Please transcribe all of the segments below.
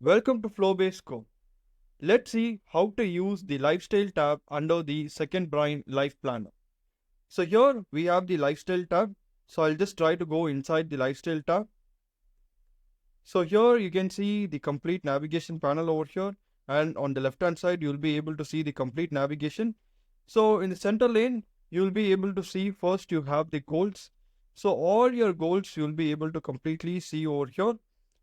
Welcome to Flowbase Co. Let's see how to use the Lifestyle tab under the Second Brain Life Planner. So here we have the Lifestyle tab. So I'll just try to go inside the Lifestyle tab. So here you can see the complete navigation panel over here, and on the left hand side you'll be able to see the complete navigation. So in the center lane you'll be able to see first you have the goals. So all your goals you'll be able to completely see over here,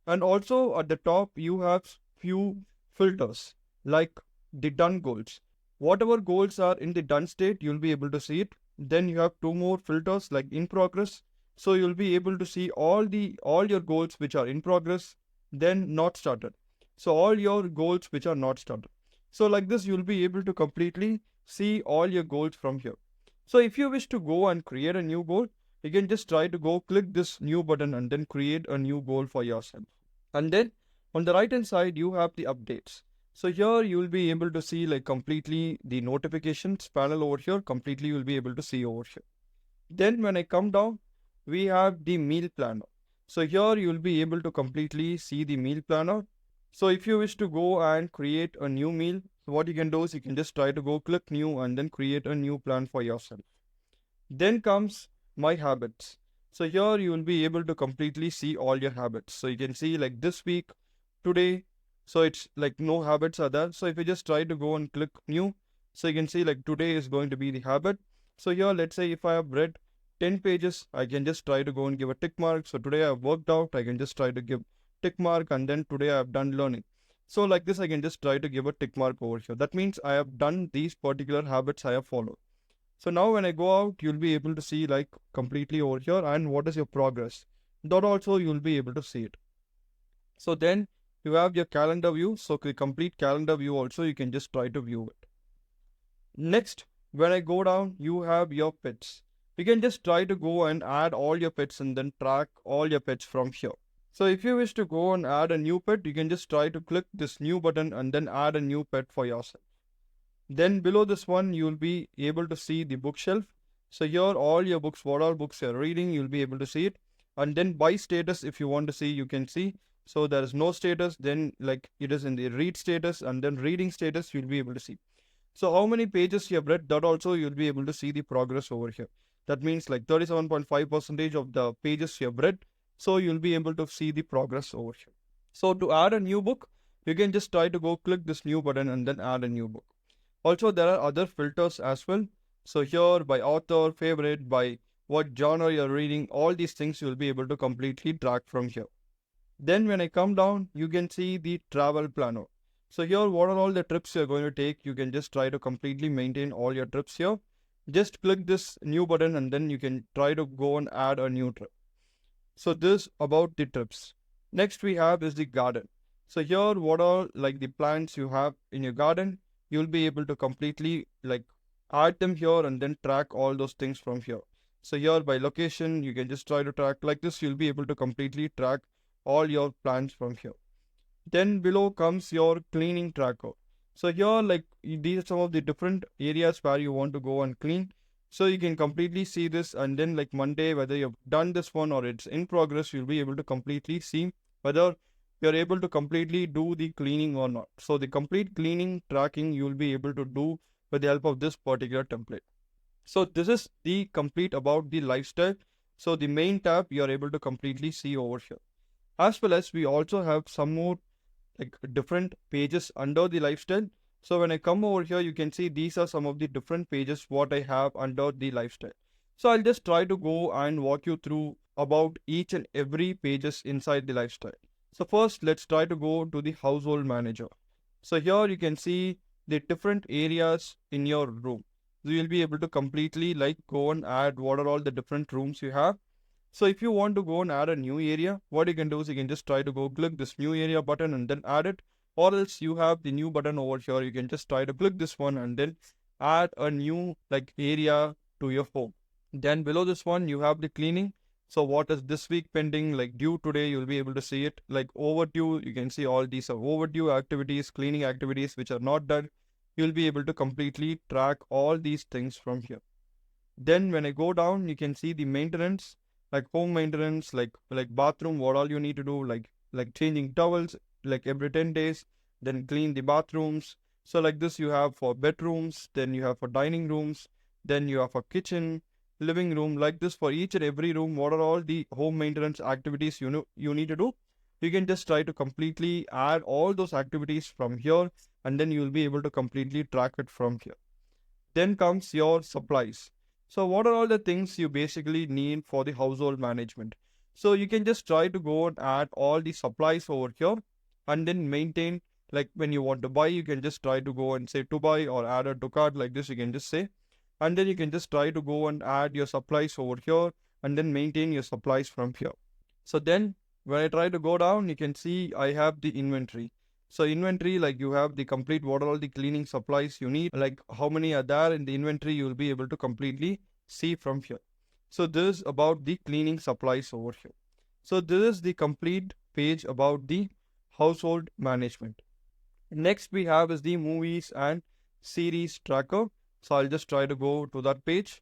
and also at the top you have few filters like the done goals. Whatever goals are in the done state you'll be able to see it. Then you have two more filters like in progress, so you'll be able to see all your goals which are in progress, then not started. So all your goals which are not started. So like this you'll be able to completely see all your goals from here. So if you wish to go and create a new goal, you can just try to go click this new button and then create a new goal for yourself. And then on the right hand side you have the updates. So here you will be able to see like completely the notifications panel over here, completely you'll be able to see over here. Then when I come down, we have the meal planner. So here you will be able to completely see the meal planner. So if you wish to go and create a new meal, so what you can do is you can just try to go click new and then create a new plan for yourself. Then comes my habits. So here you will be able to completely see all your habits. So you can see like this week, today, so it's like no habits are there. So if you just try to go and click new, so you can see like today is going to be the habit. So here let's say if I have read 10 pages, I can just try to go and give a tick mark. So today I've worked out, I can just try to give tick mark, and then today I've done learning. So like this I can just try to give a tick mark over here. That means I have done these particular habits I have followed. So now when I go out, you'll be able to see like completely over here and what is your progress. That also you'll be able to see it. So then you have your calendar view. So the complete calendar view also you can just try to view it. Next, when I go down, you have your pets. You can just try to go and add all your pets and then track all your pets from here. So if you wish to go and add a new pet, you can just try to click this new button and then add a new pet for yourself. Then below this one, you'll be able to see the bookshelf. So here all your books, what all books you're reading, you'll be able to see it. And then by status, if you want to see, you can see. So there is no status, then like it is in the read status, and then reading status, you'll be able to see. So how many pages you have read, that also you'll be able to see the progress over here. That means like 37.5% of the pages you have read. So you'll be able to see the progress over here. So to add a new book, you can just try to go click this new button and then add a new book. Also, there are other filters as well. So here by author, favorite, by what genre you're reading, all these things you'll be able to completely track from here. Then when I come down, you can see the travel planner. So here, what are all the trips you're going to take? You can just try to completely maintain all your trips here. Just click this new button and then you can try to go and add a new trip. So this about the trips. Next we have is the garden. So here what are like the plants you have in your garden, you'll be able to completely like add them here and then track all those things from here. So here by location you can just try to track like this, you'll be able to completely track all your plants from here. Then below comes your cleaning tracker. So here like these are some of the different areas where you want to go and clean. So you can completely see this, and then like Monday, whether you've done this one or it's in progress, you'll be able to completely see whether you're able to completely do the cleaning or not. So the complete cleaning tracking you'll be able to do with the help of this particular template. So this is the complete about the lifestyle. So the main tab you're able to completely see over here. As well as we also have some more like different pages under the lifestyle. So when I come over here, you can see these are some of the different pages what I have under the lifestyle. So I'll just try to go and walk you through about each and every pages inside the lifestyle. So first, let's try to go to the household manager. So here you can see the different areas in your room. So you'll be able to completely like go and add what are all the different rooms you have. So if you want to go and add a new area, what you can do is you can just try to go click this new area button and then add it. Or else you have the new button over here. You can just try to click this one and then add a new like area to your home. Then below this one, you have the cleaning. So what is this week pending, like due today, you'll be able to see it. Like overdue, you can see all these are overdue activities, cleaning activities which are not done. You'll be able to completely track all these things from here. Then when I go down, you can see the maintenance, like home maintenance, like bathroom, what all you need to do, like changing towels, like every 10 days, then clean the bathrooms. So like this you have for bedrooms, then you have for dining rooms, then you have for kitchen, living room. Like this for each and every room, what are all the home maintenance activities you know you need to do. You can just try to completely add all those activities from here, and then you'll be able to completely track it from here. Then comes your supplies. So what are all the things you basically need for the household management? So you can just try to go and add all the supplies over here, and then maintain, like when you want to buy, you can just try to go and say to buy or add a to cart. Like this you can just say, and then you can just try to go and add your supplies over here, and then maintain your supplies from here. So then when I try to go down, you can see I have the inventory. So inventory, like you have the complete what are all the cleaning supplies you need, like how many are there in the inventory, you will be able to completely see from here. So this is about the cleaning supplies over here. So this is the complete page about the household management. Next we have is the movies and series tracker. So I'll just try to go to that page.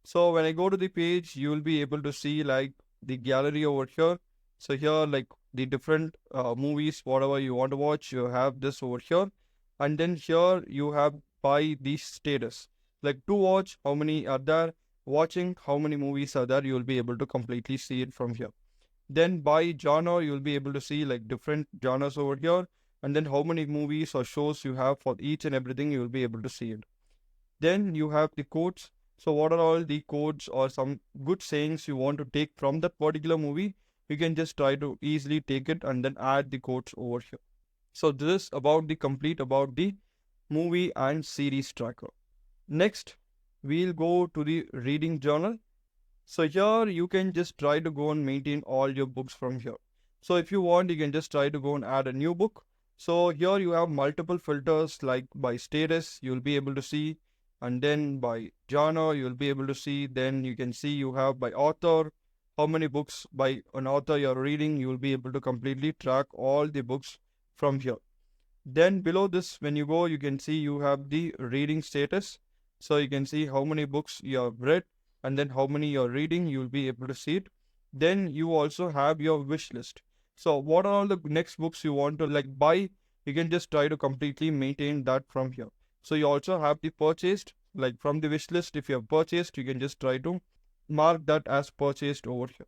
So when I go to the page, you will be able to see like the gallery over here. So here, like the different movies, whatever you want to watch, you have this over here. And then here you have by the status, like to watch, how many are there, watching, how many movies are there, you will be able to completely see it from here. Then by genre, you'll be able to see like different genres over here. And then how many movies or shows you have for each and everything, you will be able to see it. Then you have the quotes. So what are all the quotes or some good sayings you want to take from that particular movie? You can just try to easily take it and then add the quotes over here. So this is about the complete about the movie and series tracker. Next, we'll go to the reading journal. So here you can just try to go and maintain all your books from here. So if you want, you can just try to go and add a new book. So here you have multiple filters, like by status, you'll be able to see, and then by genre, you'll be able to see. Then you can see you have by author, how many books by an author you're reading. You'll be able to completely track all the books from here. Then below this, when you go, you can see you have the reading status. So you can see how many books you have read, and then how many you're reading, you'll be able to see it. Then you also have your wish list. So what are all the next books you want to like buy? You can just try to completely maintain that from here. So you also have the purchased, like from the wish list, if you have purchased, you can just try to mark that as purchased over here.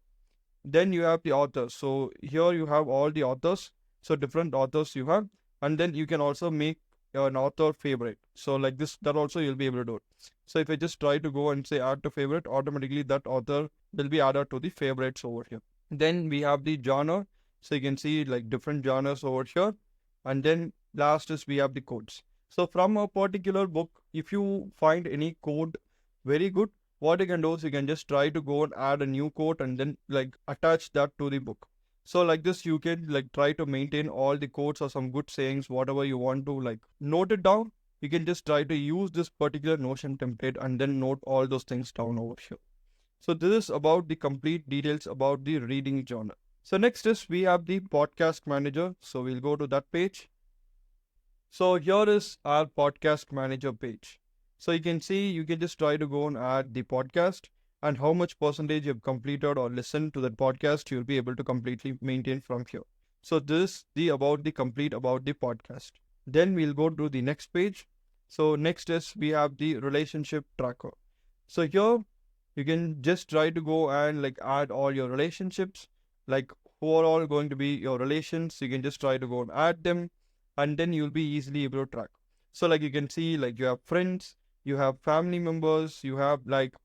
Then you have the authors. So here you have all the authors. So different authors you have, and then you can also make an author favorite. So like this, that also you'll be able to do it. So if I just try to go and say add to favorite, automatically that author will be added to the favorites over here. Then we have the genre. So you can see like different genres over here. And then last is we have the codes. So from a particular book, if you find any code very good, what you can do is you can just try to go and add a new quote and then like attach that to the book. So like this, you can like try to maintain all the quotes or some good sayings, whatever you want to like note it down. You can just try to use this particular Notion template and then note all those things down over here. So this is about the complete details about the reading journal. So next is we have the podcast manager. So we'll go to that page. So here is our podcast manager page. So you can see, you can just try to go and add the podcast and how much percentage you've completed or listened to that podcast, you'll be able to completely maintain from here. So this is the about the complete about the podcast. Then we'll go to the next page. So next is we have the relationship tracker. So here you can just try to go and like add all your relationships, like who are all going to be your relations. You can just try to go and add them, and then you'll be easily able to track. So like you can see, like you have friends, you have family members, you have like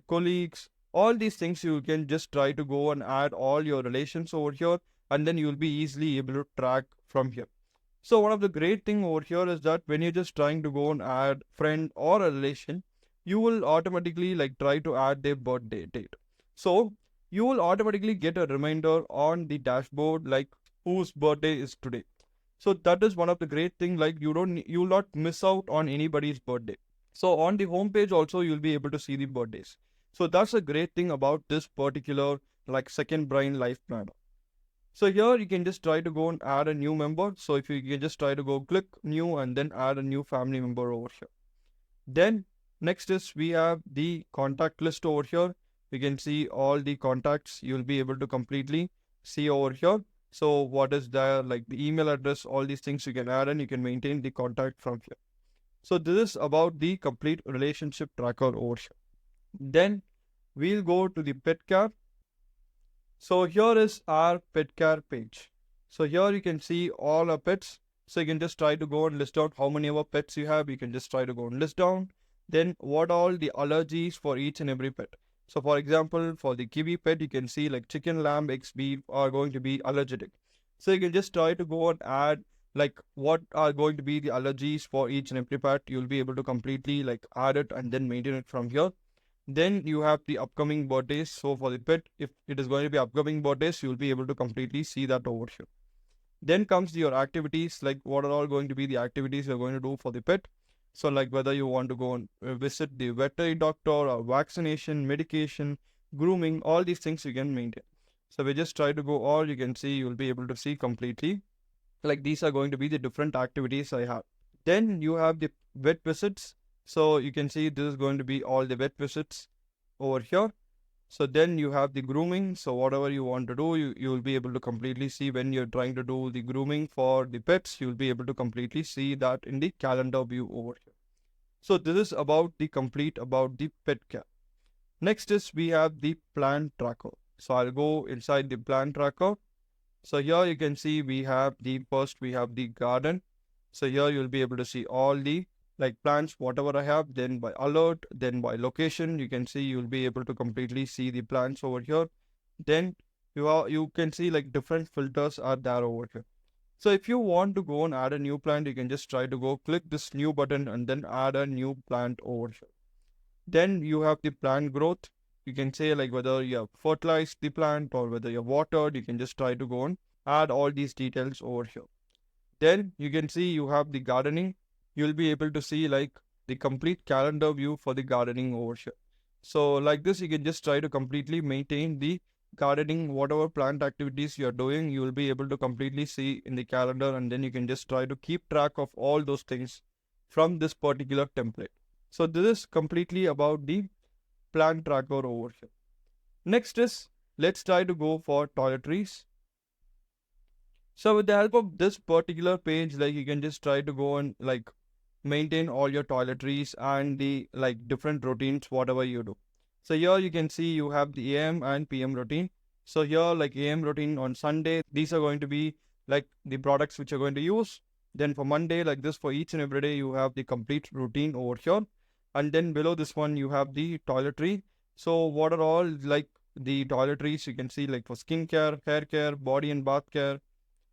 colleagues, all these things you can just try to go and add all your relations over here, and then you'll be easily able to track from here. So one of the great thing over here is that when you're just trying to go and add friend or a relation, you will automatically like try to add their birthday date. So you will automatically get a reminder on the dashboard like whose birthday is today. So that is one of the great thing, like you will not miss out on anybody's birthday. So on the home page also you'll be able to see the birthdays. So that's a great thing about this particular like Second Brain Life Planner. So here you can just try to go and add a new member. So if you can just try to go click new and then add a new family member over here. Then next is we have the contact list over here. You can see all the contacts you'll be able to completely see over here. So what is there, like the email address, all these things you can add and you can maintain the contact from here. So this is about the complete relationship tracker over here. Then we'll go to the pet care. So here is our pet care page. So here you can see all our pets. So you can just try to go and list out how many of our pets you have. You can just try to go and list down. Then what all the allergies for each and every pet. So for example, for the kiwi pet, you can see like chicken, lamb, eggs, beef are going to be allergic. So you can just try to go and add like what are going to be the allergies for each and every pet. You'll be able to completely like add it and then maintain it from here. Then you have the upcoming birthdays. So for the pet, if it is going to be upcoming birthdays, you'll be able to completely see that over here. Then comes your activities, like what are all going to be the activities you're going to do for the pet. So like whether you want to go and visit the veterinary doctor or vaccination, medication, grooming, all these things you can maintain. So we just try to go all, you can see, you'll be able to see completely. Like these are going to be the different activities I have. Then you have the vet visits. So you can see this is going to be all the vet visits over here. So then you have the grooming. So whatever you want to do, you will be able to completely see when you're trying to do the grooming for the pets. You'll be able to completely see that in the calendar view over here. So this is about the complete about the pet care. Next is we have the plant tracker. So I'll go inside the plant tracker. So here you can see we have the first we have the garden. So here you'll be able to see all the like plants, whatever I have, then by alert, then by location, you can see you'll be able to completely see the plants over here. Then you can see like different filters are there over here. So if you want to go and add a new plant, you can just try to go click this new button and then add a new plant over here. Then you have the plant growth. You can say like whether you have fertilized the plant or whether you have watered, you can just try to go and add all these details over here. Then you can see you have the gardening. You'll be able to see like the complete calendar view for the gardening over here. So like this, you can just try to completely maintain the gardening, whatever plant activities you're doing, you will be able to completely see in the calendar and then you can just try to keep track of all those things from this particular template. So this is completely about the plant tracker over here. Next is let's try to go for toiletries. So with the help of this particular page, like you can just try to go and like maintain all your toiletries and the like different routines, whatever you do. So here you can see you have the AM and PM routine. So here like AM routine on Sunday, these are going to be like the products which you're going to use. Then for Monday, like this for each and every day, you have the complete routine over here. And then below this one, you have the toiletry. So what are all like the toiletries you can see like for skincare, hair care, body and bath care.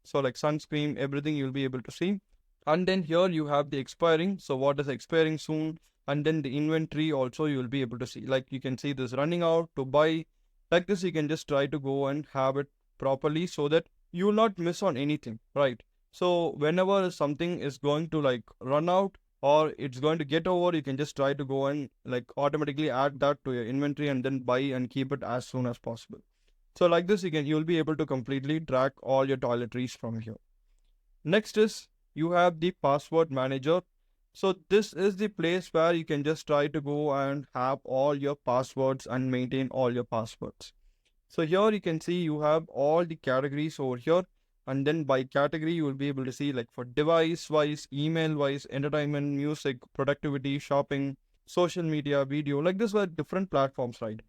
So like sunscreen, everything you'll be able to see. And then here you have the expiring. So what is expiring soon? And then the inventory also you will be able to see. Like you can see this running out to buy. Like this, you can just try to go and have it properly so that you will not miss on anything, right? So whenever something is going to like run out or it's going to get over, you can just try to go and like automatically add that to your inventory and then buy and keep it as soon as possible. So like this, you'll be able to completely track all your toiletries from here. Next is you have the password manager. So this is the place where you can just try to go and have all your passwords and maintain all your passwords. So here you can see you have all the categories over here. And then by category, you will be able to see like for device wise, email wise, entertainment, music, productivity, shopping, social media, video, like this were different platforms, right?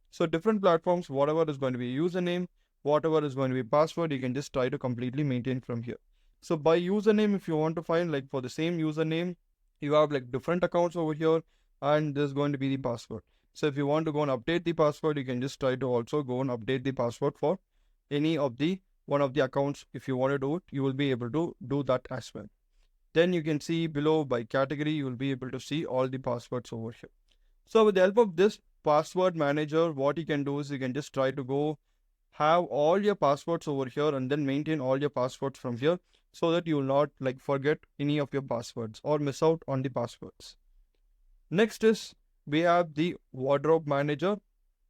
So different platforms, whatever is going to be username, whatever is going to be password, you can just try to completely maintain from here. So by username, if you want to find like for the same username, you have like different accounts over here and there's going to be the password. So if you want to go and update the password, you can just try to also go and update the password for any of the one of the accounts. If you want to do it, you will be able to do that as well. Then you can see below by category, you will be able to see all the passwords over here. So with the help of this password manager, what you can do is you can just try to go have all your passwords over here and then maintain all your passwords from here so that you will not like forget any of your passwords or miss out on the passwords. Next is we have the wardrobe manager.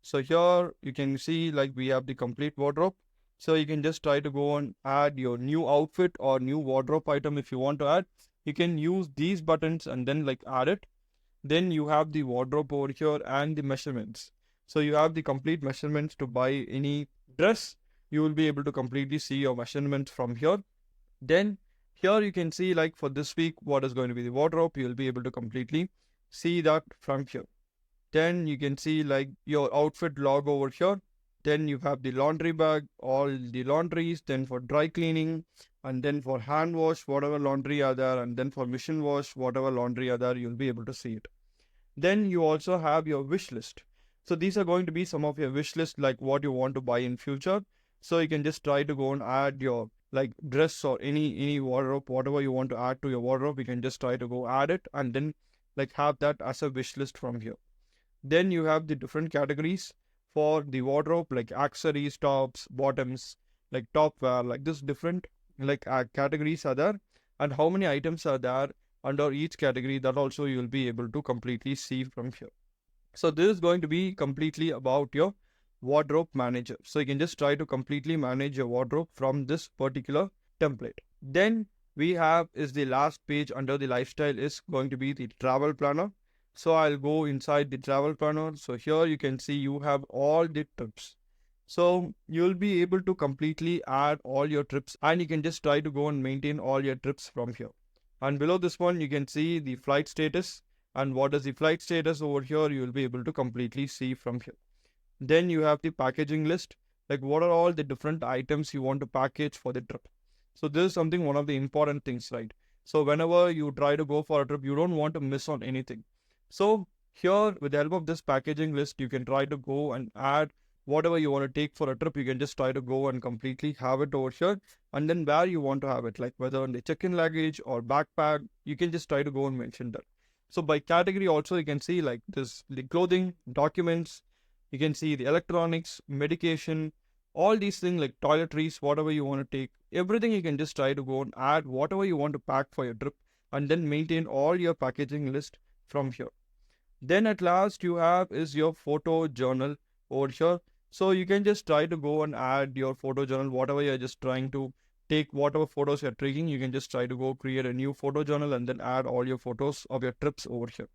So here you can see like we have the complete wardrobe. So you can just try to go and add your new outfit or new wardrobe item if you want to add. You can use these buttons and then like add it. Then you have the wardrobe over here and the measurements. So you have the complete measurements to buy any dress you will be able to completely see your measurements from here. Then here you can see like for this week what is going to be the wardrobe. You'll be able to completely see that from here. Then you can see like your outfit log over here. Then you have the laundry bag, all the laundries, then for dry cleaning, and then for hand wash, whatever laundry are there, and then for machine wash, whatever laundry are there, you'll be able to see it. Then you also have your wish list. So these are going to be some of your wish list, like what you want to buy in future. So you can just try to go and add your like dress or any wardrobe, whatever you want to add to your wardrobe, you can just try to go add it and then like have that as a wish list from here. Then you have the different categories for the wardrobe, like accessories, tops, bottoms, like top wear, like this different like categories are there, and how many items are there under each category, that also you will be able to completely see from here. So this is going to be completely about your wardrobe manager. So you can just try to completely manage your wardrobe from this particular template. Then we have is the last page under the lifestyle is going to be the travel planner. So I'll go inside the travel planner. So here you can see you have all the trips. So you'll be able to completely add all your trips and you can just try to go and maintain all your trips from here. And below this one, you can see the flight status, and what is the flight status over here, you will be able to completely see from here. Then you have the packaging list, like what are all the different items you want to package for the trip. So this is something, one of the important things, right? So whenever you try to go for a trip, you don't want to miss on anything. So here with the help of this packaging list, you can try to go and add whatever you want to take for a trip. You can just try to go and completely have it over here, and then where you want to have it, like whether on the check-in luggage or backpack, you can just try to go and mention that. So by category also you can see like this, the clothing, documents, you can see the electronics, medication, all these things like toiletries, whatever you want to take, everything you can just try to go and add whatever you want to pack for your trip, and then maintain all your packaging list from here. Then at last you have is your photo journal over here. So you can just try to go and add your photo journal, whatever you're just trying to take, whatever photos you're taking, you can just try to go create a new photo journal and then add all your photos of your trips over here.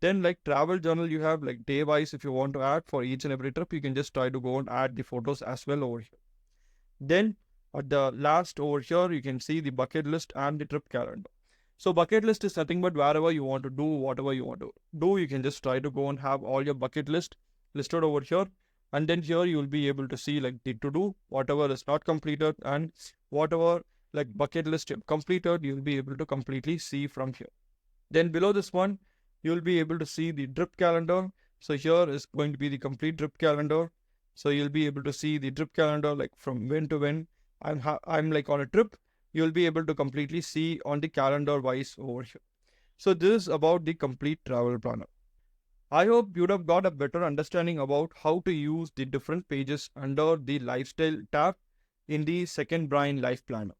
Then like travel journal, you have like day wise, if you want to add for each and every trip, you can just try to go and add the photos as well over here. Then at the last over here, you can see the bucket list and the trip calendar. So bucket list is nothing but wherever you want to do, whatever you want to do, you can just try to go and have all your bucket list listed over here. And then here you will be able to see like the to do, whatever is not completed, and whatever like bucket list you have completed, you'll be able to completely see from here. Then below this one, you'll be able to see the trip calendar. So here is going to be the complete trip calendar. So you'll be able to see the trip calendar like from when to when I'm like on a trip. You'll be able to completely see on the calendar wise over here. So this is about the complete travel planner. I hope you'd have got a better understanding about how to use the different pages under the lifestyle tab in the Second Brain Life Planner.